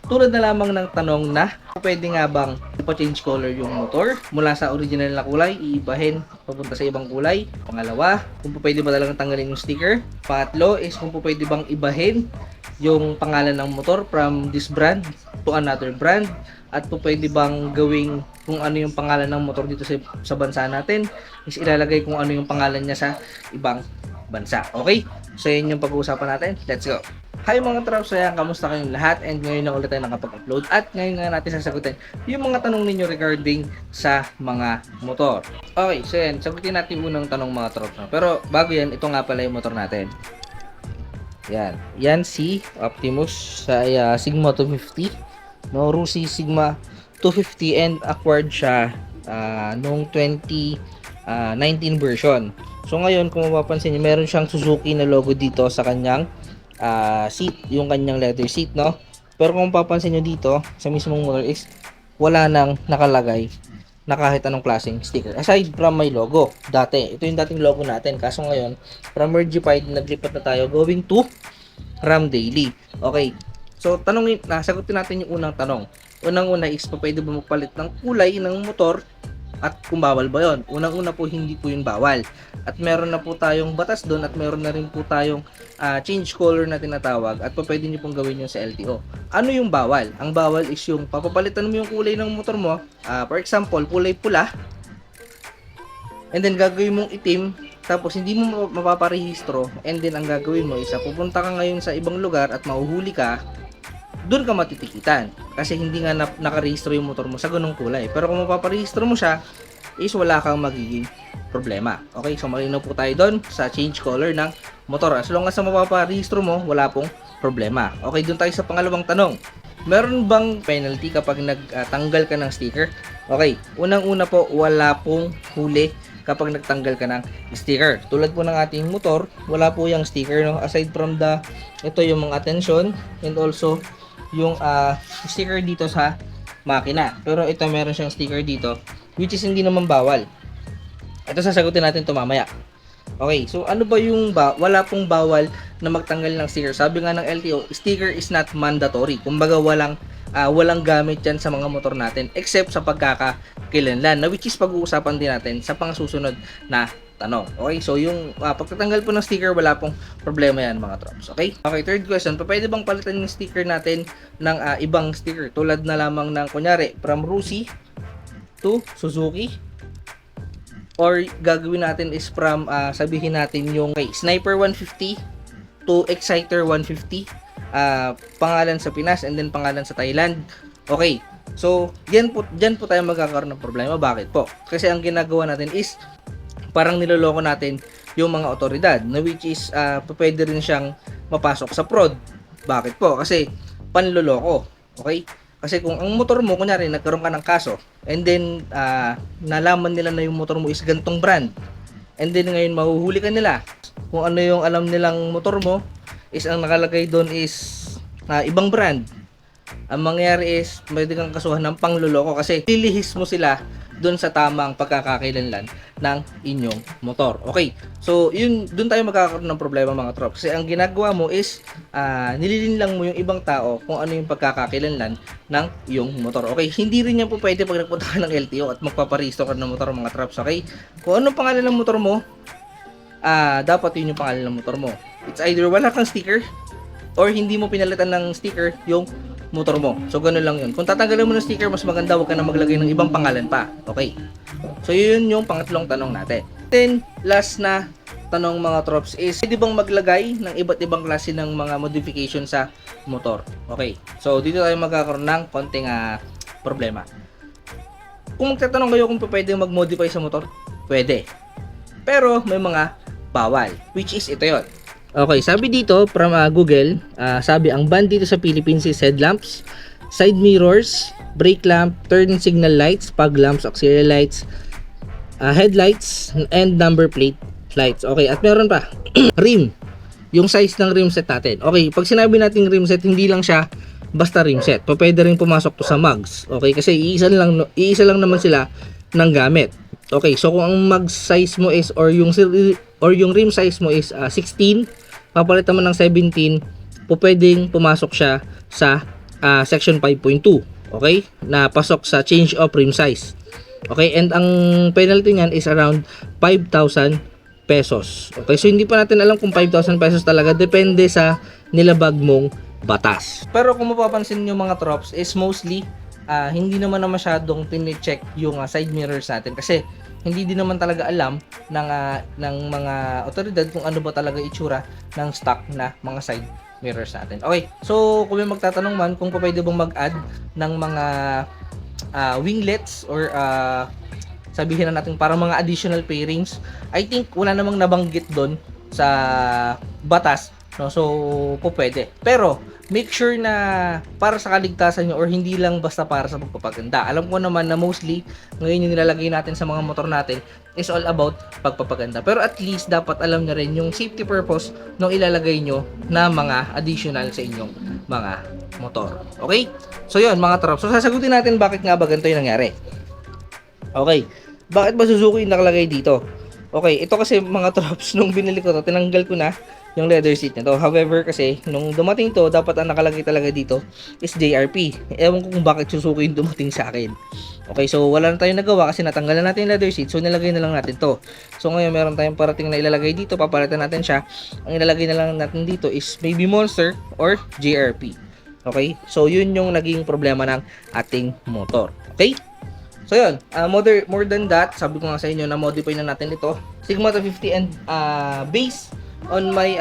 Tulad na lamang ng tanong na pwede nga bang ipa-change color yung motor mula sa original na kulay, iibahin papunta sa ibang kulay. Pangalawa, kung pwede ba talagang tanggalin yung sticker. Pangatlo is kung pwede bang ibahin yung pangalan ng motor from this brand to another brand. At pwede bang gawing kung ano yung pangalan ng motor dito sa bansa natin is ilalagay kung ano yung pangalan niya sa ibang bansa. Okay? So yun yung pag-uusapan natin. Let's go! Hi mga Trops, ayan, kamusta kayong lahat? And ngayon na ulit tayo nakapag-upload at ngayon nga natin sasagutin yung mga tanong ninyo regarding sa mga motor. Okay, so yan, sagutin natin unang tanong mga Trops. Pero bago yan, ito nga pala yung motor natin. Yan si Optimus sa Sigma 250. No, Rusi Sigma 250 and acquired siya noong 2019 version. So ngayon, kung mapapansin niyo, meron siyang Suzuki na logo dito sa kanyang seat, yung kanyang leather seat, no? Pero kung papansin nyo dito sa mismong motor is wala nang nakalagay na kahit anong klaseng sticker aside from my logo. Ito yung dating logo natin, kaso ngayon from Mergified naglipat na tayo going to Ram Daily. Okay, so sagutin natin yung unang tanong. Unang-una is pwede ba magpalit ng kulay ng motor at kung bawal ba yon? Unang-una po, hindi po yun bawal. At meron na po tayong batas doon at meron na rin po tayong change color na tinatawag at pwede nyo pong gawin yun sa LTO. Ano yung bawal? Ang bawal is yung papapalitan mo yung kulay ng motor mo. For example, kulay pula and then gagawin mong itim tapos hindi mo mapaparehistro and then ang gagawin mo is pupunta ka ngayon sa ibang lugar at mahuhuli ka, doon ka matitikitan kasi hindi nga nakarehistro yung motor mo sa ganung kulay. Pero kung mapaparehistro mo siya is wala kang magiging problema. Okay, so malinaw po tayo doon sa change color ng motor. As long as mapaparehistro mo, wala pong problema. Okay, doon tayo sa pangalawang tanong. Meron bang penalty kapag nagtanggal ka ng sticker? Okay, unang-una po, wala pong huli kapag nagtanggal ka ng sticker. Tulad po ng ating motor, wala po yung sticker, no? Aside from ito yung mga attention and also yung sticker dito sa makina. Pero ito meron siyang sticker dito which is hindi naman bawal. Ito sasagutin natin ito mamaya. Okay, so ano ba yung wala pong bawal na magtanggal ng sticker? Sabi nga ng LTO, sticker is not mandatory. Kumbaga walang gamit yan sa mga motor natin except sa pagkakakilanlan, na which is pag-uusapan din natin sa pangsusunod na tanong. Okay, so yung pagtatanggal po ng sticker, wala pong problema yan mga Trops. Okay, third question, pwede bang palitan yung sticker natin ng ibang sticker tulad na lamang ng kunyari from Rusi to Suzuki, or gagawin natin is from sabihin natin yung Sniper 150 to Exciter 150, pangalan sa Pinas and then pangalan sa Thailand. Okay, so dyan po tayo magkakaroon ng problema. Bakit po? Kasi ang ginagawa natin is parang niloloko natin yung mga otoridad, na which is pwede rin siyang mapasok sa fraud. Bakit po? Kasi panloloko. Okay? Kasi kung ang motor mo, kunyari nagkaroon ka ng kaso and then nalaman nila na yung motor mo is gantong brand and then ngayon mahuhuli ka nila, kung ano yung alam nilang motor mo is ang nakalagay doon is ibang brand, ang mangyayari is pwede kang kasuhan ng pangloloko kasi lilihis mo sila doon sa tamang pagkakakilanlan ng inyong motor. Okay, so yun, doon tayo magkakaroon ng problema mga Trops. Kasi ang ginagawa mo is nililinlang mo yung ibang tao kung ano yung pagkakakilanlan ng iyong motor. Okay, hindi rin yan po pwede pag nagpunta ka ng LTO at magpaparegister ka ng motor mga Trops. Okay, kung anong pangalan ng motor mo, dapat yun yung pangalan ng motor mo. It's either wala kang sticker or hindi mo pinalitan ng sticker yung motor mo. So ganoon lang yun. Kung tatanggalin mo ng sticker, mas maganda wag ka na maglagay ng ibang pangalan pa. Okay, so yun yung pangatlong tanong natin. Then last na tanong mga Trops is pwede bang maglagay ng iba't ibang klase ng mga modification sa motor? Okay, so dito tayo magkakaroon ng konting problema. Kung magtatanong kayo kung pwede mag-modify sa motor, pwede, pero may mga bawal, which is ito yon. Okay, sabi dito from Google, sabi ang ban dito sa Philippines is headlamps, side mirrors, brake lamp, turn signal lights, fog lamps, auxiliary lights, headlights, and number plate lights. Okay, at meron pa rim, yung size ng rim set natin. Okay, pag sinabi nating rim set, hindi lang siya basta rim set. Pwede rin pumasok to sa mugs. Okay, kasi iisa lang naman sila ng gamit. Okay, so kung ang mag size mo is or yung rim size mo is 16, papalitan mo ng 17, pwedeng pumasok siya sa section 5.2, okay, na pasok sa change of rim size. Okay, and ang penalty niyan is around 5,000 pesos. Okay, so hindi pa natin alam kung 5,000 pesos talaga, depende sa nilabag mong batas. Pero kung mapapansin niyo mga trops is mostly hindi naman na masyadong tine-check yung side mirrors natin kasi hindi din naman talaga alam ng mga otoridad kung ano ba talaga itsura ng stock na mga side mirrors natin. Okay, so kung may magtatanong man kung pwede bang mag-add ng mga winglets or sabihin na natin para mga additional pairings, I think wala namang nabanggit doon sa batas, no? So pwede. Pero make sure na para sa kaligtasan nyo or hindi lang basta para sa pagpapaganda. Alam ko naman na mostly ngayon yung nilalagay natin sa mga motor natin is all about pagpapaganda. Pero at least dapat alam nyo rin yung safety purpose nung ilalagay nyo na mga additional sa inyong mga motor. Okay? So yun mga trops. So sasagutin natin bakit nga ba ganito yung nangyari. Okay. Bakit ba Suzuki yung nakalagay dito? Okay, ito kasi mga trops, nung binili ko to, tinanggal ko na yung leather seat nito. However, kasi nung dumating to, dapat ang nakalagay talaga dito is JRP. Ewan ko kung bakit Suzuki yung dumating sa akin. Okay, so wala na tayong nagawa kasi natanggalan natin yung leather seat, so nilagay na lang natin to. So ngayon meron tayong parating na ilalagay dito, papalitan natin siya. Ang ilalagay na lang natin dito is maybe Monster or JRP. Okay, so yun yung naging problema ng ating motor. Okay? So yun, more than that, sabi ko nga sa inyo na modify na natin ito. Sigma 250 and based on my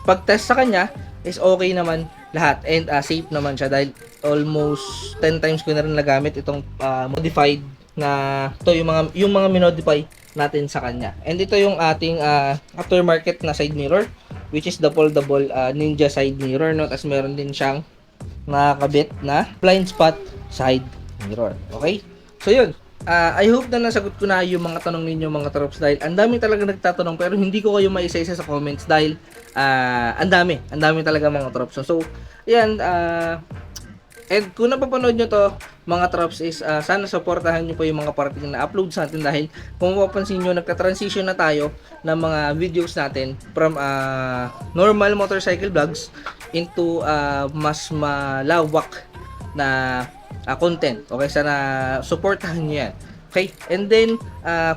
pag-test sa kanya is okay naman lahat and safe naman siya dahil almost 10 times ko na rin nagamit itong modified na ito yung mga minodify natin sa kanya. And ito yung ating aftermarket na side mirror which is the foldable Ninja side mirror, no? Tapos meron din siyang nakakabit na blind spot side mirror. Okay? So yun, I hope na nasagot ko na yung mga tanong ninyo mga trops dahil ang dami talaga nagtatanong pero hindi ko kayo maisa-isa sa comments dahil ang dami talaga mga trops. So yan, and kung napapanood nyo to mga trops is sana supportahan nyo po yung mga parating na uploads natin dahil kung mapapansin nyo nagka-transition na tayo ng mga videos natin from normal motorcycle vlogs into mas malawak na content. Okay, sana supportahan nyo yan. Okay, and then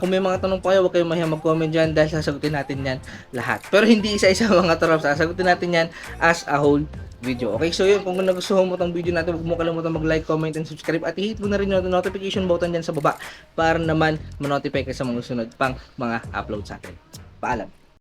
kung may mga tanong pa kayo, huwag kayong mahiya mag-comment dyan dahil sasagutin natin yan lahat. Pero hindi isa-isa mga trops, sasagutin natin yan as a whole video. Okay, so yun, kung nagustuhan mo itong video natin, huwag mo kalimutan mag-like, comment, and subscribe at i-hit mo na rin yung notification button dyan sa baba para naman ma-notify ka sa mga sunod pang mga uploads natin. Paalam!